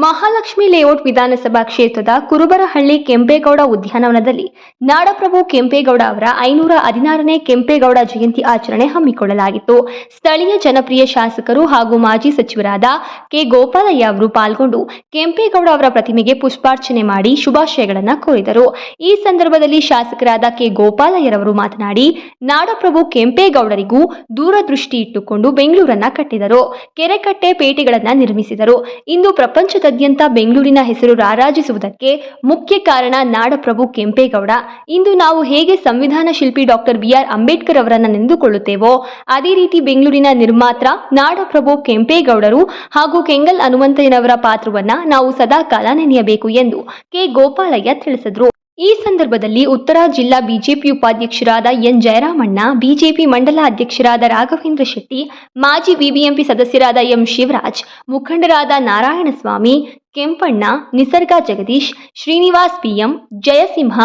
Mahalakshmi layout ವಿಧಾನಸಭಾ ಕ್ಷೇತ್ರದ ಕುರುಬರಹಳ್ಳಿ ಕೆಂಪೇಗೌಡ ಉದ್ಯಾನವನದಲ್ಲಿ ನಾಡಪ್ರಭು ಕೆಂಪೇಗೌಡ ಅವರ 516ನೇ ಕೆಂಪೇಗೌಡ ಜಯಂತಿ ಆಚರಣೆ ಹಮ್ಮಿಕೊಳ್ಳಲಾಗಿತ್ತು. ಸ್ಥಳೀಯ ಜನಪ್ರಿಯ ಶಾಸಕರು ಹಾಗೂ ಮಾಜಿ ಸಚಿವರಾದ ಕೆ. ಗೋಪಾಲಯ್ಯ ಅವರು ಪಾಲ್ಗೊಂಡು ಕೆಂಪೇಗೌಡ ಅವರ ಪ್ರತಿಮೆಗೆ ಪುಷ್ಪಾರ್ಚನೆ ಮಾಡಿ ಶುಭಾಶಯಗಳನ್ನು ಕೋರಿದರು. ಈ ಸಂದರ್ಭದಲ್ಲಿ ಶಾಸಕರಾದ ಕೆ. ಗೋಪಾಲಯ್ಯರವರು ಮಾತನಾಡಿ, ನಾಡಪ್ರಭು ಕೆಂಪೇಗೌಡರಿಗೂ ದೂರದೃಷ್ಟಿ ಇಟ್ಟುಕೊಂಡು ಬೆಂಗಳೂರನ್ನ ಕಟ್ಟಿದರು. ಕೆರೆಕಟ್ಟೆ ಪೇಟೆಗಳನ್ನು ನಿರ್ಮಿಸಿದರು. ಇಂದು ಪ್ರಪಂಚದಾದ್ಯಂತ ಬೆಂಗಳೂರಿನ ಹೆಸರು ರಾರಾಜಿಸುವುದಕ್ಕೆ ಮುಖ್ಯ ಕಾರಣ ನಾಡಪ್ರಭು ಕೆಂಪೇಗೌಡ. ಇಂದು ನಾವು ಹೇಗೆ ಸಂವಿಧಾನ ಶಿಲ್ಪಿ ಡಾಕ್ಟರ್ ಬಿ.ಆರ್. ಅಂಬೇಡ್ಕರ್ ಅವರನ್ನು ನೆನೆದುಕೊಳ್ಳುತ್ತೇವೋ ಅದೇ ರೀತಿ ಬೆಂಗಳೂರಿನ ನಿರ್ಮಾತ್ರ ನಾಡಪ್ರಭು ಕೆಂಪೇಗೌಡರು ಹಾಗೂ ಕೆಂಗಲ್ ಹನುಮಂತಯ್ಯನವರ ಪಾತ್ರವನ್ನ ನಾವು ಸದಾಕಾಲ ನೆನೆಯಬೇಕು ಎಂದು ಕೆ. ಗೋಪಾಲಯ್ಯ ತಿಳಿಸಿದರು. ಈ ಸಂದರ್ಭದಲ್ಲಿ ಉತ್ತರ ಜಿಲ್ಲಾ ಬಿಜೆಪಿ ಉಪಾಧ್ಯಕ್ಷರಾದ ಎನ್. ಜಯರಾಮಣ್ಣ, ಬಿಜೆಪಿ ಮಂಡಲ ಅಧ್ಯಕ್ಷರಾದ ರಾಘವೇಂದ್ರ ಶೆಟ್ಟಿ, ಮಾಜಿ ಬಿಬಿಎಂಪಿ ಸದಸ್ಯರಾದ ಎಂ. ಶಿವರಾಜ್, ಮುಖಂಡರಾದ ನಾರಾಯಣಸ್ವಾಮಿ, ಕೆಂಪಣ್ಣ, ನಿಸರ್ಗ ಜಗದೀಶ್, ಶ್ರೀನಿವಾಸ್ ಬಿಎಂ, ಜಯಸಿಂಹ,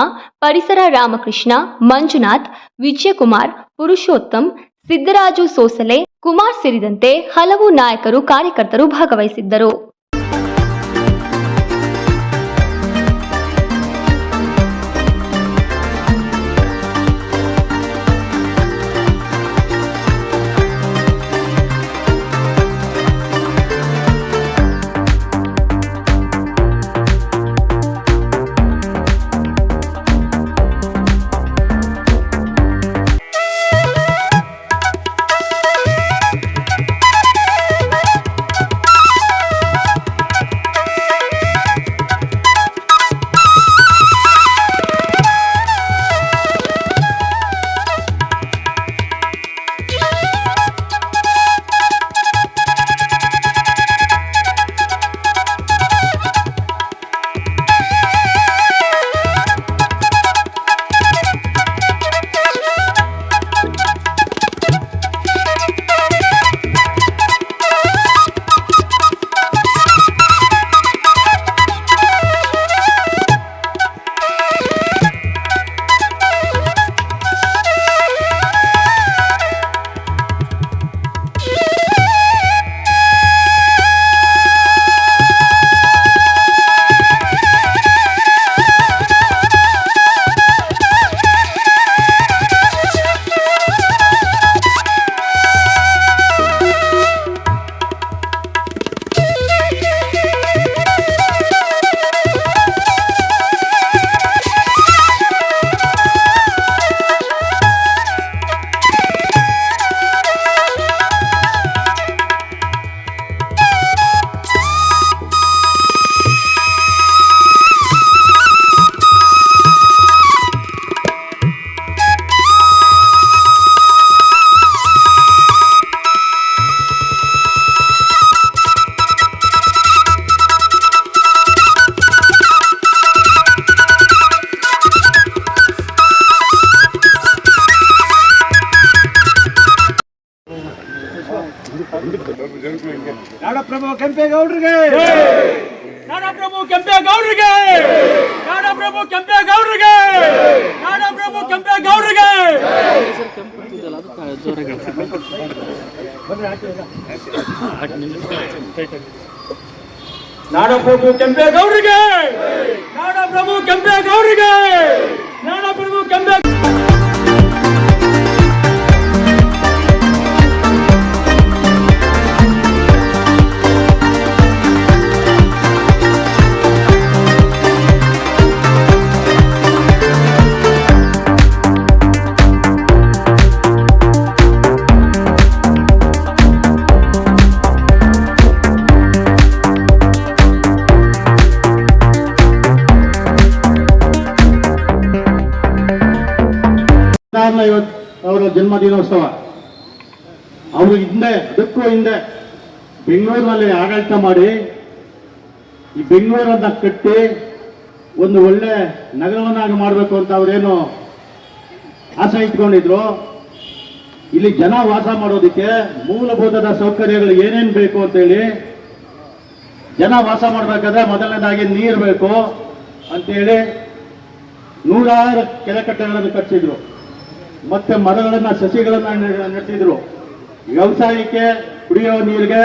ಪರಿಸರ ರಾಮಕೃಷ್ಣ, ಮಂಜುನಾಥ್, ವಿಜಯಕುಮಾರ್, ಪುರುಷೋತ್ತಮ್, ಸಿದ್ದರಾಜು ಸೋಸಲೆ, ಕುಮಾರ್ ಸೇರಿದಂತೆ ಹಲವು ನಾಯಕರು ಕಾರ್ಯಕರ್ತರು ಭಾಗವಹಿಸಿದ್ದರು. ನಾಡಪ್ರಭು ಕೆಂಪೇಗೌಡರಿಗೆ, ನಾಡಪ್ರಭು ಕೆಂಪೇಗೌಡರಿಗೆ, ನಾಡಪ್ರಭು ಕೆಂಪೇಗೌಡರಿಗೆ, ನಾಡಪ್ರಭು ಕೆಂಪೇಗೌಡರಿಗೆ. ನಾಡಪ್ರಭು ಕೆಂಪೇಗೌಡರಿಗೆ, ನಾಡಪ್ರಭು ಕೆಂಪೇಗೌಡರಿಗೆ, ನಾಡಪ್ರಭು ಕೆಂಪೇ ಅವರ ಜನ್ಮ ದಿನೋತ್ಸವ. ಅವರು ಅದಕ್ಕೂ ಹಿಂದೆ ಬೆಂಗಳೂರಿನಲ್ಲಿ ಆಡಳಿತ ಮಾಡಿ ಈ ಬೆಂಗಳೂರನ್ನ ಕಟ್ಟಿ ಒಂದು ಒಳ್ಳೆ ನಗರವನ್ನಾಗಿ ಮಾಡಬೇಕು ಅಂತ ಅವರೇನು ಆಸೆ ಇಟ್ಕೊಂಡಿದ್ರು. ಇಲ್ಲಿ ಜನ ವಾಸ ಮಾಡೋದಕ್ಕೆ ಮೂಲಭೂತದ ಸೌಕರ್ಯಗಳು ಏನೇನು ಬೇಕು ಅಂತೇಳಿ, ಜನ ವಾಸ ಮಾಡಬೇಕಾದ್ರೆ ಮೊದಲನೇದಾಗಿ ನೀರು ಬೇಕು ಅಂತೇಳಿ 106 ಕೆರೆಕಟ್ಟೆಗಳನ್ನು ಕಟ್ಟಿಸಿದ್ರು. ಮತ್ತೆ ಮರಗಳನ್ನ, ಸಸಿಗಳನ್ನ ನೆಟ್ಟಿದ್ರು. ವ್ಯವಸಾಯಕ್ಕೆ, ಕುಡಿಯೋ ನೀರಿಗೆ,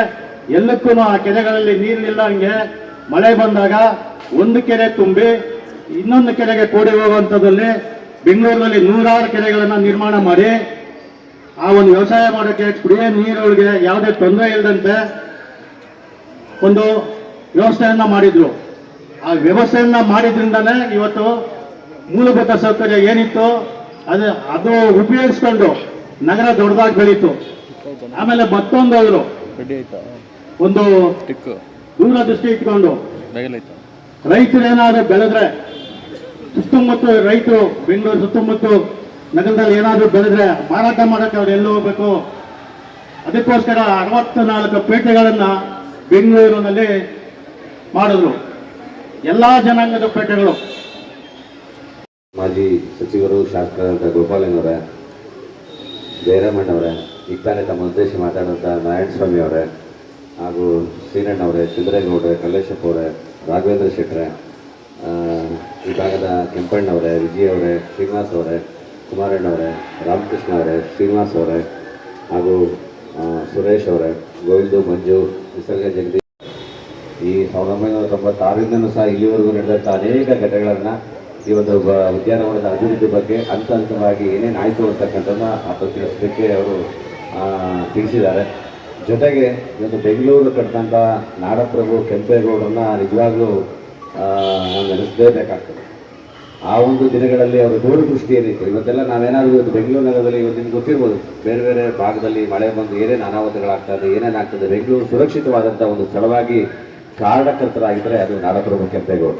ಎಲ್ಲಕ್ಕೂ ಆ ಕೆರೆಗಳಲ್ಲಿ ನೀರಿಲ್ಲ ಹಂಗೆ ಮಳೆ ಬಂದಾಗ ಒಂದು ಕೆರೆ ತುಂಬಿ ಇನ್ನೊಂದು ಕೆರೆಗೆ ಕೂಡಿ ಹೋಗುವಂಥದ್ದಲ್ಲಿ ಬೆಂಗಳೂರಿನಲ್ಲಿ 106 ಕೆರೆಗಳನ್ನು ನಿರ್ಮಾಣ ಮಾಡಿ ಆ ಒಂದು ವ್ಯವಸಾಯ ಮಾಡೋಕ್ಕೆ ಕುಡಿಯೋ ನೀರುಗಳಿಗೆ ಯಾವುದೇ ತೊಂದರೆ ಇಲ್ಲದಂತೆ ಒಂದು ವ್ಯವಸ್ಥೆಯನ್ನ ಮಾಡಿದ್ರು. ಆ ವ್ಯವಸ್ಥೆಯನ್ನ ಮಾಡಿದ್ರಿಂದನೇ ಇವತ್ತು ಮೂಲಭೂತ ಸೌಕರ್ಯ ಏನಿತ್ತು ಅದು ಉಪಯೋಗಿಸ್ಕೊಂಡು ನಗರ ದೊಡ್ಡದಾಗಿ ಬೆಳೀತು. ಆಮೇಲೆ ಮತ್ತೊಂದು ಅವರು ಒಂದು ದೂರದೃಷ್ಟಿ ಇಟ್ಕೊಂಡು ರೈತರು ಏನಾದ್ರು ಬೆಳೆದ್ರೆ ಸುತ್ತಮುತ್ತ ರೈತರು ಬೆಂಗಳೂರು ಸುತ್ತಮುತ್ತ ನಗರದಲ್ಲಿ ಏನಾದ್ರು ಬೆಳೆದ್ರೆ ಮಾರಾಟ ಮಾಡಕ್ಕೆ ಅವ್ರು ಎಲ್ಲಿ ಹೋಗ್ಬೇಕು, ಅದಕ್ಕೋಸ್ಕರ 64 ಪೇಟೆಗಳನ್ನ ಬೆಂಗಳೂರಿನಲ್ಲಿ ಮಾಡಿದ್ರು, ಎಲ್ಲಾ ಜನಾಂಗದ ಪೇಟೆಗಳು. ಮಾಜಿ ಸಚಿವರು ಶಾಸಕರಾದ ಗೋಪಾಲಯ್ಯನವರೇ, ಜಯರಾಮಣ್ಣವರೇ, ಈಗ ತಾನೇ ತಮ್ಮ ಉದ್ದೇಶ ಮಾತಾಡಿದಂಥ ನಾರಾಯಣಸ್ವಾಮಿ ಅವರೇ, ಹಾಗೂ ಶ್ರೀರಣ್ಣವರೇ, ಚಂದ್ರೇಗೌಡರೇ, ಕಲ್ಲೇಶಪ್ಪ ಅವರೇ, ರಾಘವೇಂದ್ರ ಶೆಟ್ಟರೆ, ಈ ಭಾಗದ ಕೆಂಪಣ್ಣವರೇ, ವಿಜಯ್ ಅವರೇ, ಶ್ರೀನಿವಾಸ್ ಅವರೇ, ಕುಮಾರಣ್ಣವರೇ, ರಾಮಕೃಷ್ಣ ಅವರೇ, ಶ್ರೀನಿವಾಸ್ ಅವರೇ, ಹಾಗೂ ಸುರೇಶ್ ಅವರೇ, ಗೋವಿಂದು, ಮಂಜು, ನಿಸರ್ಗ, ಜಗದೀಶ್, ಈ 1996ರಿಂದನೂ ಸಹ ಇಲ್ಲಿವರೆಗೂ ನಡೆದಂಥ ಅನೇಕ ಘಟನೆಗಳನ್ನು ಇವತ್ತು ಉದ್ಯಾನವನದ ಅಭಿವೃದ್ಧಿ ಬಗ್ಗೆ ಹಂತ ಹಂತವಾಗಿ ಏನೇನು ಆಯಿತು ಅಂತಕ್ಕಂಥದ್ದನ್ನ ತಿಳಿಸೋದಕ್ಕೆ ಅವರು ತಿಳಿಸಿದ್ದಾರೆ. ಜೊತೆಗೆ ಇವತ್ತು ಬೆಂಗಳೂರು ಕಟ್ಟಿದಂಥ ನಾಡಪ್ರಭು ಕೆಂಪೇಗೌಡರನ್ನ ನಿಜವಾಗ್ಲೂ ನಾವು ನೆನೆಸಲೇಬೇಕಾಗ್ತದೆ. ಆ ಒಂದು ದಿನಗಳಲ್ಲಿ ಅವರ ದೂರದೃಷ್ಟಿ ಏನಿತ್ತು. ಇವತ್ತೆಲ್ಲ ನಾವೇನಾದರೂ ಇವತ್ತು ಬೆಂಗಳೂರು ನಗರದಲ್ಲಿ ಇವತ್ತು ನಿಮ್ಗೆ ಗೊತ್ತಿರ್ಬೋದು, ಬೇರೆ ಬೇರೆ ಭಾಗದಲ್ಲಿ ಮಳೆ ಬಂದು ಏನೇನು ಅನಾಹುತಗಳಾಗ್ತದೆ, ಏನೇನಾಗ್ತದೆ. ಬೆಂಗಳೂರು ಸುರಕ್ಷಿತವಾದಂಥ ಒಂದು ಸ್ಥಳವಾಗಿ ಕಾರಣಕರ್ತರಾಗಿದ್ದರೆ ಅದು ನಾಡಪ್ರಭು ಕೆಂಪೇಗೌಡ.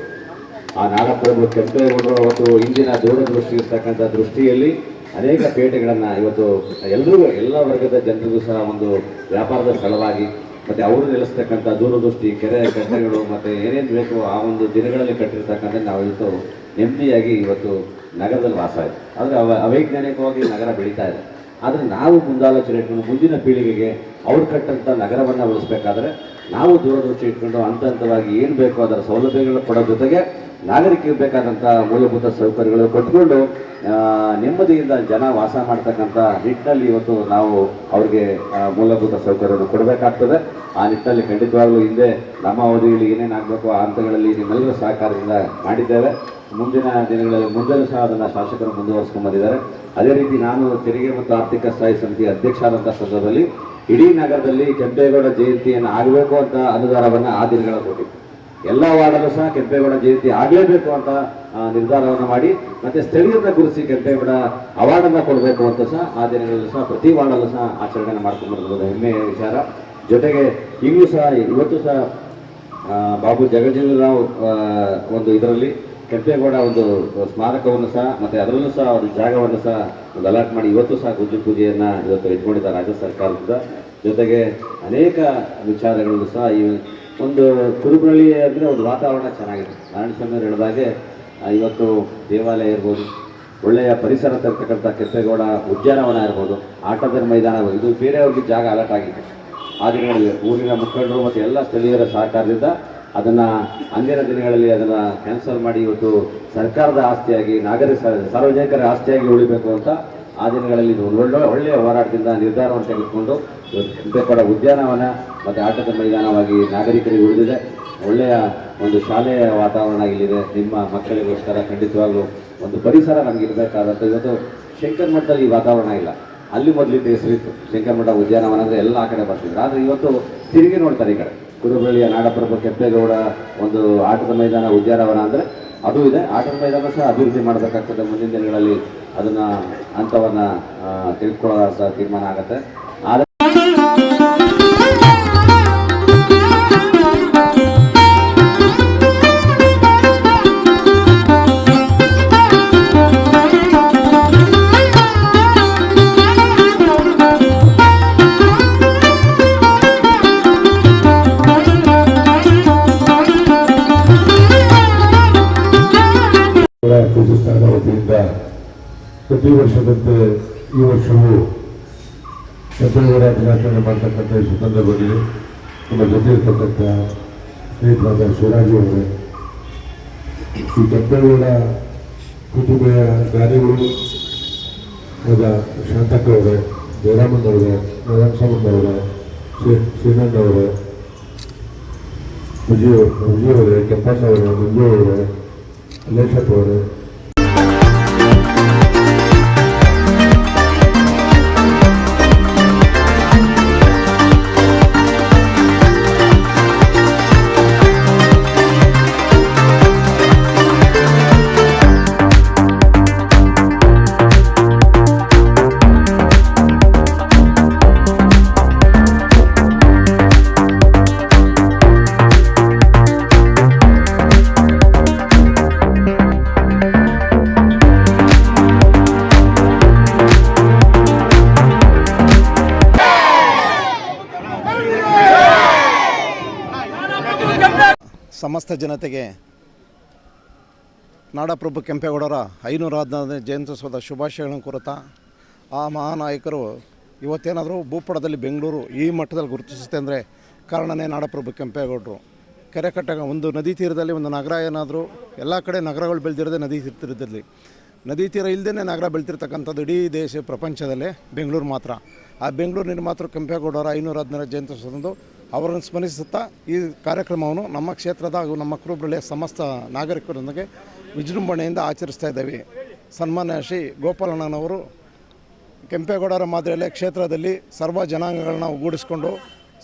ಆ ನಾಡಪ್ರಭು ಕೆಂಪೇಗೌಡರು ಅವತ್ತು ಇಂದಿನ ದೂರದೃಷ್ಟಿ ಇರ್ತಕ್ಕಂಥ ದೃಷ್ಟಿಯಲ್ಲಿ ಅನೇಕ ಪೇಟೆಗಳನ್ನು ಇವತ್ತು ಎಲ್ರಿಗೂ, ಎಲ್ಲ ವರ್ಗದ ಜನರಿಗೂ ಸಹ ಒಂದು ವ್ಯಾಪಾರದ ಸ್ಥಳವಾಗಿ, ಮತ್ತು ಅವರು ನೆಲೆಸ್ತಕ್ಕಂಥ ದೂರದೃಷ್ಟಿ, ಕೆರೆ ಕಟ್ಟೆಗಳು ಮತ್ತು ಏನೇನು ಬೇಕು ಆ ಒಂದು ದಿನಗಳಲ್ಲಿ ಕಟ್ಟಿರ್ತಕ್ಕಂಥ ನಾವು ಇವತ್ತು ನೆಮ್ಮದಿಯಾಗಿ ಇವತ್ತು ನಗರದಲ್ಲಿ ವಾಸ ಇದೆ. ಆದರೆ ಅವೈಜ್ಞಾನಿಕವಾಗಿ ನಗರ ಬೆಳೀತಾ ಇದೆ. ಆದರೆ ನಾವು ಮುಂದಾಲೋಚನೆ ಇಟ್ಕೊಂಡು ಮುಂದಿನ ಪೀಳಿಗೆಗೆ ಅವ್ರು ಕಟ್ಟಂಥ ನಗರವನ್ನು ಉಳಿಸ್ಬೇಕಾದ್ರೆ ನಾವು ದೂರದೃಷ್ಟಿ ಇಟ್ಕೊಂಡು ಹಂತ ಹಂತವಾಗಿ ಏನು ಬೇಕೋ ಅದರ ಸೌಲಭ್ಯಗಳು ಕೊಡೋ ಜೊತೆಗೆ ನಾಗರಿಕರಿಗೆ ಬೇಕಾದಂಥ ಮೂಲಭೂತ ಸೌಕರ್ಯಗಳು ಕೊಟ್ಕೊಂಡು ನೆಮ್ಮದಿಯಿಂದ ಜನ ವಾಸ ಮಾಡ್ತಕ್ಕಂಥ ನಿಟ್ಟಿನಲ್ಲಿ ಇವತ್ತು ನಾವು ಅವ್ರಿಗೆ ಮೂಲಭೂತ ಸೌಕರ್ಯವನ್ನು ಕೊಡಬೇಕಾಗ್ತದೆ. ಆ ನಿಟ್ಟಿನಲ್ಲಿ ಖಂಡಿತವಾಗಲೂ ಹಿಂದೆ ನಮ್ಮ ಅವಧಿಯಲ್ಲಿ ಏನೇನಾಗಬೇಕು ಆ ಹಂತಗಳಲ್ಲಿ ನಿಮ್ಮೆಲ್ಲರ ಸಹಕಾರದಿಂದ ಮಾಡಿದ್ದೇವೆ. ಮುಂದಿನ ದಿನಗಳಲ್ಲಿ ಮುಂದೆಯೂ ಸಹ ಅದನ್ನು ಶಾಸಕರು ಮುಂದುವರಿಸ್ಕೊಂಡು ಬಂದಿದ್ದಾರೆ. ಅದೇ ರೀತಿ ನಾನು ತೆರಿಗೆ ಮತ್ತು ಆರ್ಥಿಕ ಸ್ಥಾಯಿ ಸಮಿತಿ ಅಧ್ಯಕ್ಷರಾದಂಥ ಸಂದರ್ಭದಲ್ಲಿ ಇಡೀ ನಗರದಲ್ಲಿ ಕೆಂಪೇಗೌಡ ಜಯಂತಿಯನ್ನು ಆಗಬೇಕು ಅಂತ ಅನುದಾನವನ್ನು ಆ ದಿನಗಳ ಕೊಟ್ಟಿತ್ತು. ಎಲ್ಲ ವಾರ್ಡಲ್ಲೂ ಸಹ ಕೆಂಪೇಗೌಡ ಜಯಂತಿ ಆಗಲೇಬೇಕು ಅಂತ ನಿರ್ಧಾರವನ್ನು ಮಾಡಿ ಮತ್ತೆ ಸ್ಥಳೀಯರನ್ನ ಗುರುತಿಸಿ ಕೆಂಪೇಗೌಡ ಅವಾರ್ಡನ್ನು ಕೊಡಬೇಕು ಅಂತ ಸಹ ಆ ದಿನಗಳಲ್ಲೂ ಸಹ ಪ್ರತಿ ವಾರ್ಡಲ್ಲೂ ಸಹ ಆಚರಣೆ ಮಾಡ್ಕೊಂಡು ಬರೋದು ಹೆಮ್ಮೆಯ ವಿಚಾರ. ಜೊತೆಗೆ ಈಗಲೂ ಸಹ ಇವತ್ತು ಸಹ ಬಾಬು ಜಗಜೀವನರಾವ್ ಒಂದು ಇದರಲ್ಲಿ ಕೆಂಪೇಗೌಡ ಒಂದು ಸ್ಮಾರಕವನ್ನು ಸಹ ಮತ್ತು ಅದರಲ್ಲೂ ಸಹ ಒಂದು ಜಾಗವನ್ನು ಸಹ ಒಂದು ಅಲಾಟ್ ಮಾಡಿ ಇವತ್ತು ಸಹ ಗುಜ್ಜು ಪೂಜೆಯನ್ನು ಇವತ್ತು ಇಟ್ಕೊಂಡಿದ್ದಾರೆ ರಾಜ್ಯ ಸರ್ಕಾರದಿಂದ. ಜೊತೆಗೆ ಅನೇಕ ವಿಚಾರಗಳಲ್ಲೂ ಸಹ ಈ ಒಂದು ಕುರುಬಳ್ಳಿ ಅಂದರೆ ಒಂದು ವಾತಾವರಣ ಚೆನ್ನಾಗಿದೆ. ನಾರಾಯಣಸ್ವಾಮಿ ಅವರು ಹೇಳಿದಾಗೆ ಇವತ್ತು ದೇವಾಲಯ ಇರ್ಬೋದು, ಒಳ್ಳೆಯ ಪರಿಸರ ತರ್ತಕ್ಕಂಥ ಕೆಂಪೇಗೌಡ ಉದ್ಯಾನವನ ಇರ್ಬೋದು, ಆಟದ ಮೈದಾನ, ಇದು ಬೇರೆಯವ್ರಿಗೆ ಜಾಗ ಅಲಾಟ್ ಆಗಿದೆ. ಆ ದಿನಗಳಲ್ಲಿ ಊರಿನ ಮುಖಂಡರು ಮತ್ತು ಎಲ್ಲ ಸ್ಥಳೀಯರ ಸಹಕಾರದಿಂದ ಅದನ್ನು ಅಂದಿನ ದಿನಗಳಲ್ಲಿ ಅದನ್ನು ಕ್ಯಾನ್ಸಲ್ ಮಾಡಿ ಇವತ್ತು ಸರ್ಕಾರದ ಆಸ್ತಿಯಾಗಿ ಸಾರ್ವಜನಿಕರ ಆಸ್ತಿಯಾಗಿ ಉಳಿಬೇಕು ಅಂತ ಆ ದಿನಗಳಲ್ಲಿ ಒಳ್ಳೆಯ ಹೋರಾಟದಿಂದ ನಿರ್ಧಾರವನ್ನು ತೆಗೆದುಕೊಂಡು ಕೆಂಪೇಗೌಡ ಉದ್ಯಾನವನ ಮತ್ತು ಆಟದ ಮೈದಾನವಾಗಿ ನಾಗರಿಕರಿಗೆ ಉಳಿದಿದೆ. ಒಳ್ಳೆಯ ಒಂದು ಶಾಲೆಯ ವಾತಾವರಣ ಇಲ್ಲಿದೆ. ನಿಮ್ಮ ಮಕ್ಕಳಿಗೋಸ್ಕರ ಖಂಡಿತವಾಗ್ಲೂ ಒಂದು ಪರಿಸರ ನಮಗೆ ಇರಬೇಕಾದಂಥ ಇವತ್ತು ಶಂಕರ ಮಠದಲ್ಲಿ ಈ ವಾತಾವರಣ ಇಲ್ಲ. ಅಲ್ಲಿ ಮೊದಲಿದ್ದ ಹೆಸರಿತ್ತು ಶಂಕರ ಮಠ ಉದ್ಯಾನವನ ಅಂದರೆ ಎಲ್ಲ ಆ ಕಡೆ ಬರ್ತಿದ್ರು. ಆದರೆ ಇವತ್ತು ತಿರುಗಿ ನೋಡ್ತಾರೆ ಈ ಕಡೆ ಕುರುಬಳ್ಳಿಯ ನಾಡಪ್ರಭು ಕೆಂಪೇಗೌಡ ಒಂದು ಆಟದ ಮೈದಾನ ಉದ್ಯಾನವನ ಅಂದರೆ ಅದು ಇದೆ. ಆಟದ ಮೈದಾನ ಸಹ ಅಭಿವೃದ್ಧಿ ಮಾಡಬೇಕಾಗ್ತದೆ. ಮುಂದಿನ ದಿನಗಳಲ್ಲಿ ಅದನ್ನು ಹಂತವನ್ನು ತಿಳ್ಕೊಳ್ಳೋ ತೀರ್ಮಾನ ಆಗುತ್ತೆ. ಆದರೆ ದೇವಸ್ಥಾನದ ವತಿಯಿಂದ ಪ್ರತಿ ವರ್ಷದಂತೆ ಈ ವರ್ಷವೂ ಕೆಂಪೇಗೌಡ ದಿನಾಚರಣೆ ಮಾಡ್ತಕ್ಕಂಥ ಈ ಸಂದರ್ಭದಲ್ಲಿ ನಮ್ಮ ಜೊತೆ ಇರ್ತಕ್ಕಂಥ ಸ್ನೇಹಿತರಾದ ಶಿವರಾಜು ಅವರೇ, ಈ ಕೆಂಪೇಗೌಡ ಕುಟುಂಬದ ದಾನಿಗಳು ಆದ ಶಾಂತಕ್ಕ ಅವರೇ, ಜಯರಾಮಣ್ಣವರೇ, ನಾರಾಯಣಸ್ವಾಮಣ್ಣವರೇ, ಶ್ರೀನಣ್ಣವರೇ, ವಿಜಯ್ ಅವರೇ, ಕೆಂಪಣ್ಣ ಅವರೇ, ಮಂಜು ಅವರೇ, ಕಲ್ಲೇಶಪ್ಪ ಅವರೇ, ಸಮಸ್ತ ಜನತೆಗೆ ನಾಡಪ್ರಭು ಕೆಂಪೇಗೌಡರ 514ನೇ ಜಯಂತ್ಯೋತ್ಸವದ ಶುಭಾಶಯಗಳನ್ನು ಕೋರುತ್ತಾ, ಆ ಮಹಾನಾಯಕರು ಇವತ್ತೇನಾದರೂ ಭೂಪಟದಲ್ಲಿ ಬೆಂಗಳೂರು ಈ ಮಟ್ಟದಲ್ಲಿ ಗುರುತಿಸುತ್ತೆ ಅಂದರೆ ಕಾರಣನೇ ನಾಡಪ್ರಭು ಕೆಂಪೇಗೌಡರು. ಕೆರೆ ಕಟ್ಟೆ ಒಂದು ನದಿ ತೀರದಲ್ಲಿ ಒಂದು ನಗರ ಏನಾದರೂ, ಎಲ್ಲ ಕಡೆ ನಗರಗಳು ಬೆಳೆದಿರೋದೇ ನದಿ ತೀರದಲ್ಲಿ. ನದಿ ತೀರ ಇಲ್ಲದೇ ನಗರ ಬೆಳೆತಿರ್ತಕ್ಕಂಥದ್ದು ಇಡೀ ದೇಶ ಪ್ರಪಂಚದಲ್ಲೇ ಬೆಂಗಳೂರು ಮಾತ್ರ. ಆ ಬೆಂಗಳೂರು ನಿರ್ಮಾತೃ ಕೆಂಪೇಗೌಡರ 514ನೇ ಜಯಂತ್ಯೋತ್ಸವದಂದು ಅವರನ್ನು ಸ್ಮರಿಸುತ್ತಾ ಈ ಕಾರ್ಯಕ್ರಮವನ್ನು ನಮ್ಮ ಕ್ಷೇತ್ರದ ಹಾಗೂ ನಮ್ಮ ಕುರುಬರಳ್ಳಿಯ ಸಮಸ್ತ ನಾಗರಿಕರೊಂದಿಗೆ ವಿಜೃಂಭಣೆಯಿಂದ ಆಚರಿಸ್ತಾ ಇದ್ದೇವೆ. ಸನ್ಮಾನ್ಯ ಶ್ರೀ ಗೋಪಾಲಣ್ಣನವರು ಕೆಂಪೇಗೌಡರ ಮಾದರಿಯಲ್ಲೇ ಕ್ಷೇತ್ರದಲ್ಲಿ ಸರ್ವ ಜನಾಂಗಗಳನ್ನ ಒಗ್ಗೂಡಿಸಿಕೊಂಡು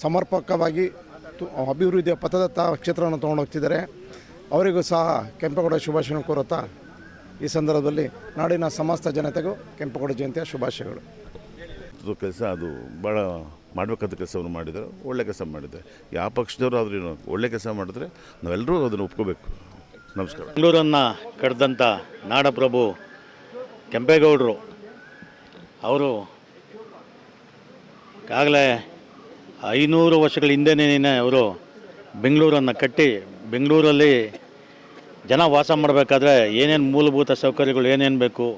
ಸಮರ್ಪಕವಾಗಿ ಅಭಿವೃದ್ಧಿಯ ಪಥದತ್ತ ಕ್ಷೇತ್ರವನ್ನು ತೊಗೊಂಡು ಹೋಗ್ತಿದ್ದಾರೆ. ಅವರಿಗೂ ಸಹ ಕೆಂಪೇಗೌಡ ಶುಭಾಶಯಗಳನ್ನು ಕೋರುತ್ತಾ ಈ ಸಂದರ್ಭದಲ್ಲಿ ನಾಡಿನ ಸಮಸ್ತ ಜನತೆಗೂ ಕೆಂಪೇಗೌಡ ಜಯಂತಿಯ ಶುಭಾಶಯಗಳು. ಕೆಲಸ ಅದು ಭಾಳ ಮಾಡಬೇಕಾದ ಕೆಲಸವನ್ನು ಮಾಡಿದ್ದಾರೆ, ಒಳ್ಳೆ ಕೆಲಸ ಮಾಡಿದ್ದಾರೆ. ಯಾವ ಪಕ್ಷದವರು ಆದ್ರೂ ಒಳ್ಳೆ ಕೆಲಸ ಮಾಡಿದ್ರೆ ನಾವೆಲ್ಲರೂ ಅದನ್ನು ಒಪ್ಕೋಬೇಕು. ನಮಸ್ಕಾರ. ಬೆಂಗಳೂರನ್ನು ಕಟ್ಟಿದಂಥ ನಾಡಪ್ರಭು ಕೆಂಪೇಗೌಡರು ಅವರು ಆಗಲೇ 500 ವರ್ಷಗಳ ಹಿಂದೆನೇ ಅವರು ಬೆಂಗಳೂರನ್ನು ಕಟ್ಟಿ, ಬೆಂಗಳೂರಲ್ಲಿ ಜನ ವಾಸ ಮಾಡಬೇಕಾದ್ರೆ ಏನೇನು ಮೂಲಭೂತ ಸೌಕರ್ಯಗಳು ಏನೇನು ಬೇಕು,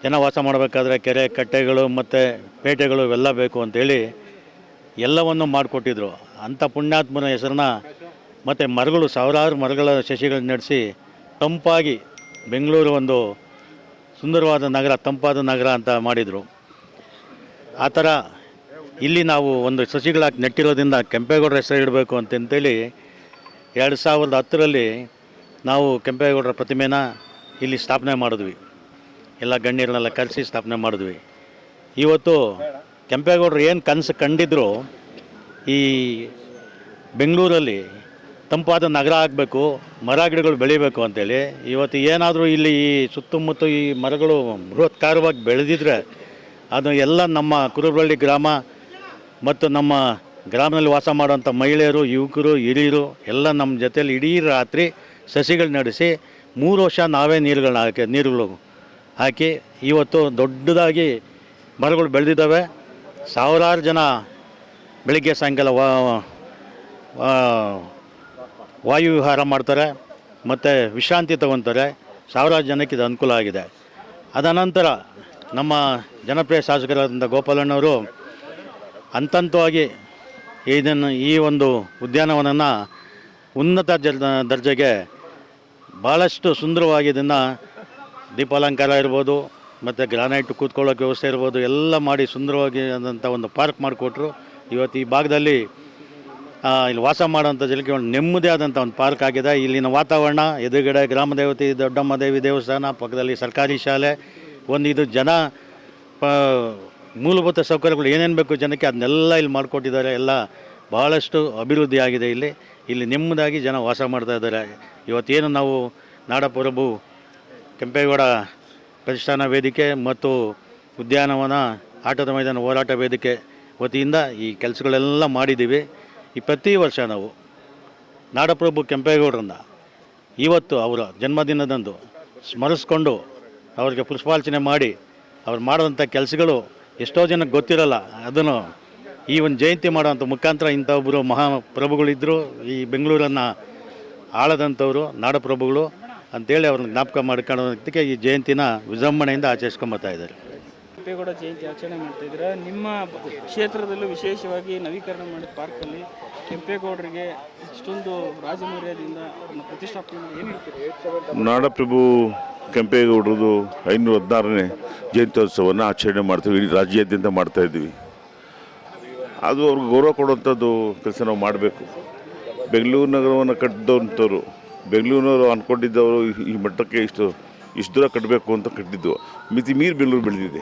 ಜನ ವಾಸ ಮಾಡಬೇಕಾದ್ರೆ ಕೆರೆ ಕಟ್ಟೆಗಳು ಮತ್ತು ಪೇಟೆಗಳು ಇವೆಲ್ಲ ಬೇಕು ಅಂಥೇಳಿ ಎಲ್ಲವನ್ನು ಮಾಡಿಕೊಟ್ಟಿದ್ರು. ಅಂಥ ಪುಣ್ಯಾತ್ಮನ ಹೆಸರನ್ನ ಮತ್ತು ಮರಗಳು, ಸಾವಿರಾರು ಮರಗಳ ಸಸಿಗಳನ್ನ ನಡೆಸಿ ತಂಪಾಗಿ ಬೆಂಗಳೂರು ಒಂದು ಸುಂದರವಾದ ನಗರ, ತಂಪಾದ ನಗರ ಅಂತ ಮಾಡಿದರು. ಆ ಥರ ಇಲ್ಲಿ ನಾವು ಒಂದು ಸಸಿಗಳಾಗಿ ನೆಟ್ಟಿರೋದ್ರಿಂದ ಕೆಂಪೇಗೌಡರ ಹೆಸರು ಇಡಬೇಕು ಅಂತಂತೇಳಿ 2010ರಲ್ಲಿ ನಾವು ಕೆಂಪೇಗೌಡರ ಪ್ರತಿಮೆನ ಇಲ್ಲಿ ಸ್ಥಾಪನೆ ಮಾಡಿದ್ವಿ. ಎಲ್ಲ ಗಣ್ಯರನ್ನೆಲ್ಲ ಕರೆಸಿ ಸ್ಥಾಪನೆ ಮಾಡಿದ್ವಿ. ಇವತ್ತು ಕೆಂಪೇಗೌಡರು ಏನು ಕನಸು ಕಂಡಿದ್ರು, ಈ ಬೆಂಗಳೂರಲ್ಲಿ ತಂಪಾದ ನಗರ ಆಗಬೇಕು, ಮರ ಗಿಡಗಳು ಬೆಳಿಬೇಕು ಅಂತೇಳಿ. ಇವತ್ತು ಏನಾದರೂ ಇಲ್ಲಿ ಈ ಸುತ್ತಮುತ್ತ ಈ ಮರಗಳು ಬೃಹತ್ಕಾರವಾಗಿ ಬೆಳೆದಿದ್ರೆ ಅದು ಎಲ್ಲ ನಮ್ಮ ಕುರುಬರಳ್ಳಿ ಗ್ರಾಮ ಮತ್ತು ನಮ್ಮ ಗ್ರಾಮದಲ್ಲಿ ವಾಸ ಮಾಡುವಂಥ ಮಹಿಳೆಯರು, ಯುವಕರು, ಹಿರಿಯರು ಎಲ್ಲ ನಮ್ಮ ಜೊತೆಯಲ್ಲಿ ಇಡೀ ರಾತ್ರಿ ಸಸಿಗಳು ನಡೆಸಿ 3 ವರ್ಷ ನಾವೇ ನೀರುಗಳು ಹಾಕಿ ಇವತ್ತು ದೊಡ್ಡದಾಗಿ ಮರಗಳು ಬೆಳೆದಿದ್ದಾವೆ. ಸಾವಿರಾರು ಜನ ಬೆಳಿಗ್ಗೆ ಸಾಯಂಕಾಲ ವಾಯು ವಿಹಾರ ಮಾಡ್ತಾರೆ ಮತ್ತು ವಿಶ್ರಾಂತಿ ತಗೊತಾರೆ. ಸಾವಿರಾರು ಜನಕ್ಕೆ ಇದು ಅನುಕೂಲ ಆಗಿದೆ. ಅದನಂತರ ನಮ್ಮ ಜನಪ್ರಿಯ ಶಾಸಕರಾದಂಥ ಗೋಪಾಲಣ್ಣವರು ಹಂತವಾಗಿ ಈ ಒಂದು ಉದ್ಯಾನವನವನ್ನು ಉನ್ನತ ದರ್ಜೆಗೆ ಭಾಳಷ್ಟು ಸುಂದರವಾಗಿ ಇದನ್ನು ದೀಪಾಲಂಕಾರ ಇರ್ಬೋದು ಮತ್ತು ಗ್ರಾನೈಟ್ ಕೂತ್ಕೊಳ್ಳೋಕೆ ವ್ಯವಸ್ಥೆ ಇರ್ಬೋದು ಎಲ್ಲ ಮಾಡಿ ಸುಂದರವಾಗಿ ಆದಂಥ ಒಂದು ಪಾರ್ಕ್ ಮಾಡಿಕೊಟ್ರು. ಇವತ್ತು ಈ ಭಾಗದಲ್ಲಿ ಇಲ್ಲಿ ವಾಸ ಮಾಡೋಂಥ ಜನಕ್ಕೆ ಒಂದು ನೆಮ್ಮದಿ ಆದಂಥ ಒಂದು ಪಾರ್ಕ್ ಆಗಿದೆ. ಇಲ್ಲಿನ ವಾತಾವರಣ, ಎದುರುಗಡೆ ಗ್ರಾಮ ದೇವತೆ ದೊಡ್ಡಮ್ಮ ದೇವಿ ದೇವಸ್ಥಾನ, ಪಕ್ಕದಲ್ಲಿ ಸರ್ಕಾರಿ ಶಾಲೆ, ಒಂದು ಇದು ಜನ ಮೂಲಭೂತ ಸೌಕರ್ಯಗಳು ಏನೇನು ಬೇಕು ಜನಕ್ಕೆ ಅದನ್ನೆಲ್ಲ ಇಲ್ಲಿ ಮಾಡಿಕೊಟ್ಟಿದ್ದಾರೆ. ಎಲ್ಲ ಭಾಳಷ್ಟು ಅಭಿವೃದ್ಧಿ ಆಗಿದೆ. ಇಲ್ಲಿ ನೆಮ್ಮದಿಯಾಗಿ ಜನ ವಾಸ ಮಾಡ್ತಾ ಇದ್ದಾರೆ. ಇವತ್ತೇನು ನಾವು ನಾಡಪ್ರಭು ಕೆಂಪೇಗೌಡ ಪ್ರತಿಷ್ಠಾನ ವೇದಿಕೆ ಮತ್ತು ಉದ್ಯಾನವನ ಆಟದ ಮೈದಾನ ಹೋರಾಟ ವೇದಿಕೆ ವತಿಯಿಂದ ಈ ಕೆಲಸಗಳೆಲ್ಲ ಮಾಡಿದ್ದೀವಿ. ಈ ಪ್ರತಿ ವರ್ಷ ನಾವು ನಾಡಪ್ರಭು ಕೆಂಪೇಗೌಡರನ್ನ ಇವತ್ತು ಅವರ ಜನ್ಮದಿನದಂದು ಸ್ಮರಿಸ್ಕೊಂಡು ಅವ್ರಿಗೆ ಪುಷ್ಪಾರ್ಚನೆ ಮಾಡಿ ಅವ್ರು ಮಾಡೋವಂಥ ಕೆಲಸಗಳು ಎಷ್ಟೋ ಜನಕ್ಕೆ ಗೊತ್ತಿರಲ್ಲ. ಅದನ್ನು ಈ ಒಂದು ಜಯಂತಿ ಮಾಡೋವಂಥ ಮುಖಾಂತರ ಇಂಥ ಒಬ್ಬರು ಮಹಾಪ್ರಭುಗಳಿದ್ದರು, ಈ ಬೆಂಗಳೂರನ್ನು ಆಳದಂಥವರು ನಾಡಪ್ರಭುಗಳು ಅಂತೇಳಿ ಅವ್ರನ್ನ ಜ್ಞಾಪಕ ಮಾಡ್ಕೊಳ್ಳೋದಕ್ಕೆ ಈ ಜಯಂತಿನ ವಿಜೃಂಭಣೆಯಿಂದ ಆಚರಿಸ್ಕೊಂಬರ್ತಾ ಇದ್ದಾರೆ. ಕೆಂಪೇಗೌಡ ಜಯಂತಿ ಆಚರಣೆ ಮಾಡ್ತಾಯಿದ್ದೀರಾ. ನಿಮ್ಮ ಕ್ಷೇತ್ರದಲ್ಲೂ ವಿಶೇಷವಾಗಿ ನವೀಕರಣ ಮಾಡಿದ ಪಾರ್ಕಲ್ಲಿ ಕೆಂಪೇಗೌಡರಿಗೆ ಇಷ್ಟೊಂದು ರಾಜಮರ್ಯಾದೆಯಿಂದ ಅವ್ರನ್ನ ಪ್ರತಿಷ್ಠಾಪನೆ ಮಾಡಿ ಏನು ಹೇಳ್ತೀರಿ? ನಾಡಪ್ರಭು ಕೆಂಪೇಗೌಡರದು 516ನೇ ಜಯಂತ್ಯೋತ್ಸವವನ್ನು ಆಚರಣೆ ಮಾಡ್ತೀವಿ. ಇಡೀ ರಾಜ್ಯಾದ್ಯಂತ ಮಾಡ್ತಾಯಿದ್ದೀವಿ. ಅದು ಅವ್ರಿಗೆ ಗೌರವ ಕೊಡುವಂಥದ್ದು ಕೆಲಸ ನಾವು ಮಾಡಬೇಕು. ಬೆಂಗಳೂರು ನಗರವನ್ನು ಕಟ್ಟಿದಂಥವ್ರು, ಬೆಂಗಳೂರಿನವರು ಅಂದ್ಕೊಂಡಿದ್ದವರು ಈ ಮಟ್ಟಕ್ಕೆ ಇಷ್ಟು ದೂರ ಕಟ್ಟಬೇಕು ಅಂತ ಕಟ್ಟಿದ್ದು, ಮಿತಿ ಮೀರಿ ಬೆಂಗಳೂರು ಬೆಳೆದಿದೆ.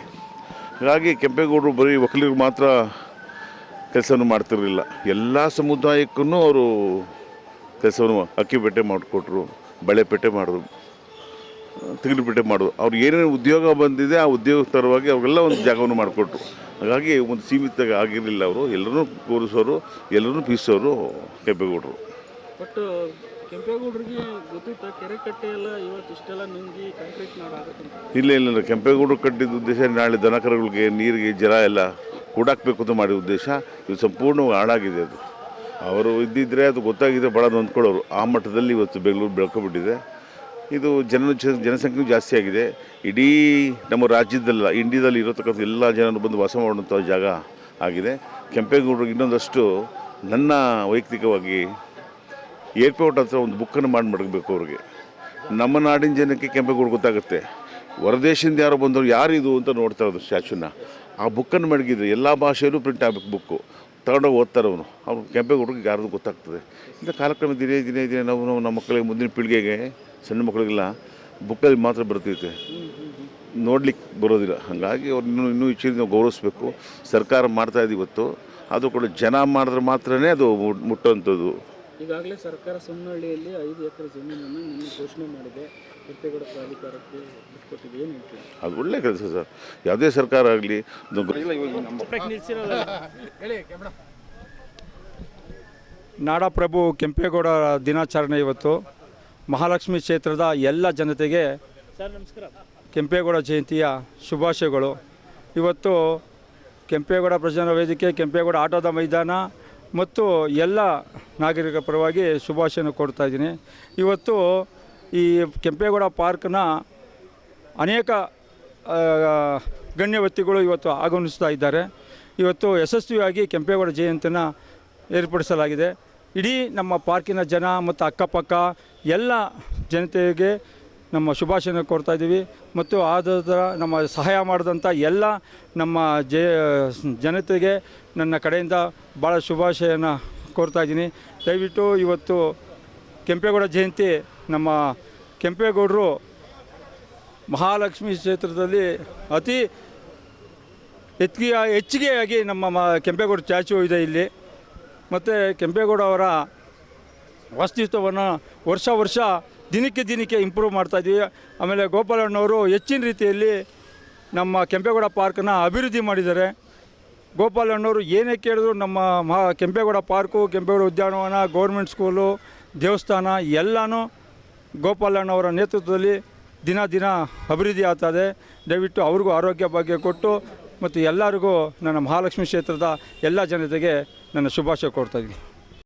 ಹಾಗಾಗಿ ಕೆಂಪೇಗೌಡರು ಬರೀ ಒಕ್ಕಲಿಗರು ಮಾತ್ರ ಕೆಲಸವನ್ನು ಮಾಡ್ತಿರಲಿಲ್ಲ, ಎಲ್ಲ ಸಮುದಾಯಕ್ಕೂ ಅವರು ಕೆಲಸವನ್ನು ಅಕ್ಕಿಪೇಟೆ ಮಾಡಿಕೊಟ್ರು, ಬಳೆಪೇಟೆ ಮಾಡಿದ್ರು, ತಿಗಲುಪೇಟೆ ಮಾಡಿದ್ರು. ಅವ್ರು ಏನೇನು ಉದ್ಯೋಗ ಬಂದಿದೆ ಆ ಉದ್ಯೋಗ ತರವಾಗಿ ಅವ್ರಿಗೆಲ್ಲ ಒಂದು ಜಾಗವನ್ನು ಮಾಡಿಕೊಟ್ರು. ಹಾಗಾಗಿ ಒಂದು ಸೀಮಿತ ಆಗಿರಲಿಲ್ಲ, ಅವರು ಎಲ್ಲರೂ ಕೂರಿಸೋರು, ಎಲ್ಲರೂ ಬೀಸೋರು ಕೆಂಪೇಗೌಡರು. ಬಟ್ ಕೆಂಪೇಗೌಡರಿಗೆ ಗೊತ್ತಿತ್ತ ಕೆರೆ ಕಟ್ಟೆ ಎಲ್ಲ ಇವತ್ತು ಇಷ್ಟೆಲ್ಲ ನುಂಗಿ ಕಾಂಕ್ರೀಟ್ ಆಗುತ್ತೆ? ಇಲ್ಲ, ಕೆಂಪೇಗೌಡರು ಕಟ್ಟಿದ ಉದ್ದೇಶ ನಾಳೆ ದನಕರುಗಳಿಗೆ ನೀರಿಗೆ ಜಲ ಎಲ್ಲ ಕೂಡಾಕಬೇಕು ಅಂತ ಮಾಡಿದ ಉದ್ದೇಶ. ಇದು ಸಂಪೂರ್ಣವಾಗಿ ಹಾಳಾಗಿದೆ. ಅದು ಅವರು ಇದ್ದಿದ್ದರೆ ಅದು ಗೊತ್ತಾಗಿದೆ, ಭಾಳ ನೊಂದ್ಕೊಳ್ಳೋರು. ಆ ಮಟ್ಟದಲ್ಲಿ ಇವತ್ತು ಬೆಂಗಳೂರು ಬೆಳ್ಕೊಬಿಟ್ಟಿದೆ. ಇದು ಜನಸಂಖ್ಯೆಯೂ ಜಾಸ್ತಿ ಆಗಿದೆ. ಇಡೀ ನಮ್ಮ ರಾಜ್ಯದಲ್ಲ, ಇಂಡಿಯಾದಲ್ಲಿ ಇರತಕ್ಕಂಥ ಎಲ್ಲ ಜನರು ಬಂದು ವಾಸ ಮಾಡುವಂಥ ಜಾಗ ಆಗಿದೆ. ಕೆಂಪೇಗೌಡರಿಗೆ ಇನ್ನೊಂದಷ್ಟು ನನ್ನ ವೈಯಕ್ತಿಕವಾಗಿ ಏರ್ಪೋರ್ಟ್ ಹತ್ರ ಒಂದು ಬುಕ್ಕನ್ನು ಮಾಡಿ ಮಡಗಬೇಕು ಅವ್ರಿಗೆ. ನಮ್ಮ ನಾಡಿನ ಜನಕ್ಕೆ ಕೆಂಪೇಗೌಡ ಗೊತ್ತಾಗುತ್ತೆ. ಹೊರದೇಶದಿಂದ ಯಾರೋ ಬಂದವರು ಯಾರಿದು ಅಂತ ನೋಡ್ತಾ ಇರೋದು ಸ್ಟ್ಯಾಚ್ಯೂನ. ಆ ಬುಕ್ಕನ್ನು ಮಡಗಿದ್ರೆ ಎಲ್ಲ ಭಾಷೆಯಲ್ಲೂ ಪ್ರಿಂಟ್ ಆಗಬೇಕು. ಬುಕ್ಕು ತಗೊಂಡೋಗಿ ಓದ್ತಾರೆ ಅವ್ರು ಕೆಂಪೇಗೌಡರಿಗೆ ಯಾರ್ದು ಗೊತ್ತಾಗ್ತದೆ. ಇಂಥ ಕಾಲಕ್ರಮ ದಿನೇ ನಾವು ನಮ್ಮ ಮಕ್ಕಳಿಗೆ, ಮುಂದಿನ ಪೀಳಿಗೆಗೆ, ಸಣ್ಣ ಮಕ್ಕಳಿಗೆಲ್ಲ ಬುಕ್ಕಲ್ಲಿ ಮಾತ್ರ ಬರ್ತಿರುತ್ತೆ, ನೋಡ್ಲಿಕ್ಕೆ ಬರೋದಿಲ್ಲ. ಹಾಗಾಗಿ ಅವ್ರು ಇನ್ನೂ ಹೆಚ್ಚಿನ ನಾವು ಗೌರವಿಸ್ಬೇಕು. ಸರ್ಕಾರ ಮಾಡ್ತಾಯಿದ್ದು ಇವತ್ತು, ಅದು ಕೂಡ ಜನ ಮಾಡಿದ್ರೆ ಮಾತ್ರನೇ ಅದು ಮುಟ್ಟುವಂಥದ್ದು. ಈಗಾಗಲೇ ಸರ್ಕಾರ ಸೊನ್ನಹಳ್ಳಿಯಲ್ಲಿ 5 ಎಕರೆ ಜಮೀನನ್ನು ನಿನ್ನೆ ಘೋಷಣೆ ಮಾಡಿದೆ, ಕೆಂಪೇಗೌಡ ಪ್ರಾಧಿಕಾರಕ್ಕೆ ಬಿಟ್ಕೊಟ್ಟಿದೆ. ಏನು ಹೇಳ್ತೀವಿ? ಅದು ಒಳ್ಳೆ ಕೆಲಸ ಸರ್. ಯಾವುದೇ ಸರ್ಕಾರ ಆಗಲಿ ನಾಡಪ್ರಭು ಕೆಂಪೇಗೌಡ ದಿನಾಚರಣೆ ಇವತ್ತು. ಮಹಾಲಕ್ಷ್ಮಿ ಕ್ಷೇತ್ರದ ಎಲ್ಲ ಜನತೆಗೆ ಸರ್ ನಮಸ್ಕಾರ. ಕೆಂಪೇಗೌಡ ಜಯಂತಿಯ ಶುಭಾಶಯಗಳು. ಇವತ್ತು ಕೆಂಪೇಗೌಡ ಪ್ರಜಾನ ವೇದಿಕೆ, ಕೆಂಪೇಗೌಡ ಆಟದ ಮೈದಾನ ಮತ್ತು ಎಲ್ಲ ನಾಗರಿಕರ ಪರವಾಗಿ ಶುಭಾಶಯನ ಕೊಡ್ತಾಯಿದ್ದೀನಿ. ಇವತ್ತು ಈ ಕೆಂಪೇಗೌಡ ಪಾರ್ಕ್ನ ಅನೇಕ ಗಣ್ಯ ವ್ಯಕ್ತಿಗಳು ಇವತ್ತು ಆಗಮಿಸ್ತಾ ಇದ್ದಾರೆ. ಇವತ್ತು ಯಶಸ್ವಿಯಾಗಿ ಕೆಂಪೇಗೌಡ ಜಯಂತಿನ ಏರ್ಪಡಿಸಲಾಗಿದೆ. ಇಡೀ ನಮ್ಮ ಪಾರ್ಕಿನ ಜನ ಮತ್ತು ಅಕ್ಕಪಕ್ಕ ಎಲ್ಲ ಜನತೆಗೆ ನಮ್ಮ ಶುಭಾಶಯನ ಕೊಡ್ತಾಯಿದ್ದೀವಿ. ಮತ್ತು ಆದ ನಮ್ಮ ಸಹಾಯ ಮಾಡಿದಂಥ ಎಲ್ಲ ನಮ್ಮ ಜನತೆಗೆ ನನ್ನ ಕಡೆಯಿಂದ ಭಾಳ ಶುಭಾಶಯನ ಕೋರ್ತಾಯಿದ್ದೀನಿ. ದಯವಿಟ್ಟು ಇವತ್ತು ಕೆಂಪೇಗೌಡ ಜಯಂತಿ, ನಮ್ಮ ಕೆಂಪೇಗೌಡರು ಮಹಾಲಕ್ಷ್ಮಿ ಕ್ಷೇತ್ರದಲ್ಲಿ ಅತಿ ಹೆಚ್ಚಿಗೆಯಾಗಿ ನಮ್ಮ ಕೆಂಪೇಗೌಡ ಸ್ಟ್ಯಾಚ್ಯೂ ಇದೆ ಇಲ್ಲಿ. ಮತ್ತು ಕೆಂಪೇಗೌಡ ಅವರ ವಾಸ್ತುತ್ವವನ್ನು ವರ್ಷ ದಿನಕ್ಕೆ ಇಂಪ್ರೂವ್ ಮಾಡ್ತಾಯಿದ್ದೀವಿ. ಆಮೇಲೆ ಗೋಪಾಲಣ್ಣವರು ಹೆಚ್ಚಿನ ರೀತಿಯಲ್ಲಿ ನಮ್ಮ ಕೆಂಪೇಗೌಡ ಪಾರ್ಕನ್ನು ಅಭಿವೃದ್ಧಿ ಮಾಡಿದ್ದಾರೆ. ಗೋಪಾಲಣ್ಣವರು ಏನೇ ಕೇಳಿದ್ರು ನಮ್ಮ ಕೆಂಪೇಗೌಡ ಪಾರ್ಕು, ಕೆಂಪೇಗೌಡ ಉದ್ಯಾನವನ, ಗೌರ್ಮೆಂಟ್ ಸ್ಕೂಲು, ದೇವಸ್ಥಾನ ಎಲ್ಲನೂ ಗೋಪಾಲಣ್ಣವರ ನೇತೃತ್ವದಲ್ಲಿ ದಿನ ಅಭಿವೃದ್ಧಿ ಆಗ್ತದೆ. ದಯವಿಟ್ಟು ಅವ್ರಿಗೂ ಆರೋಗ್ಯ ಭಾಗ್ಯ ಕೊಟ್ಟು ಮತ್ತು ಎಲ್ಲರಿಗೂ ನನ್ನ ಮಹಾಲಕ್ಷ್ಮಿ ಕ್ಷೇತ್ರದ ಎಲ್ಲ ಜನತೆಗೆ ನನ್ನ ಶುಭಾಶಯ ಕೊಡ್ತಾಯಿದ್ದೀನಿ.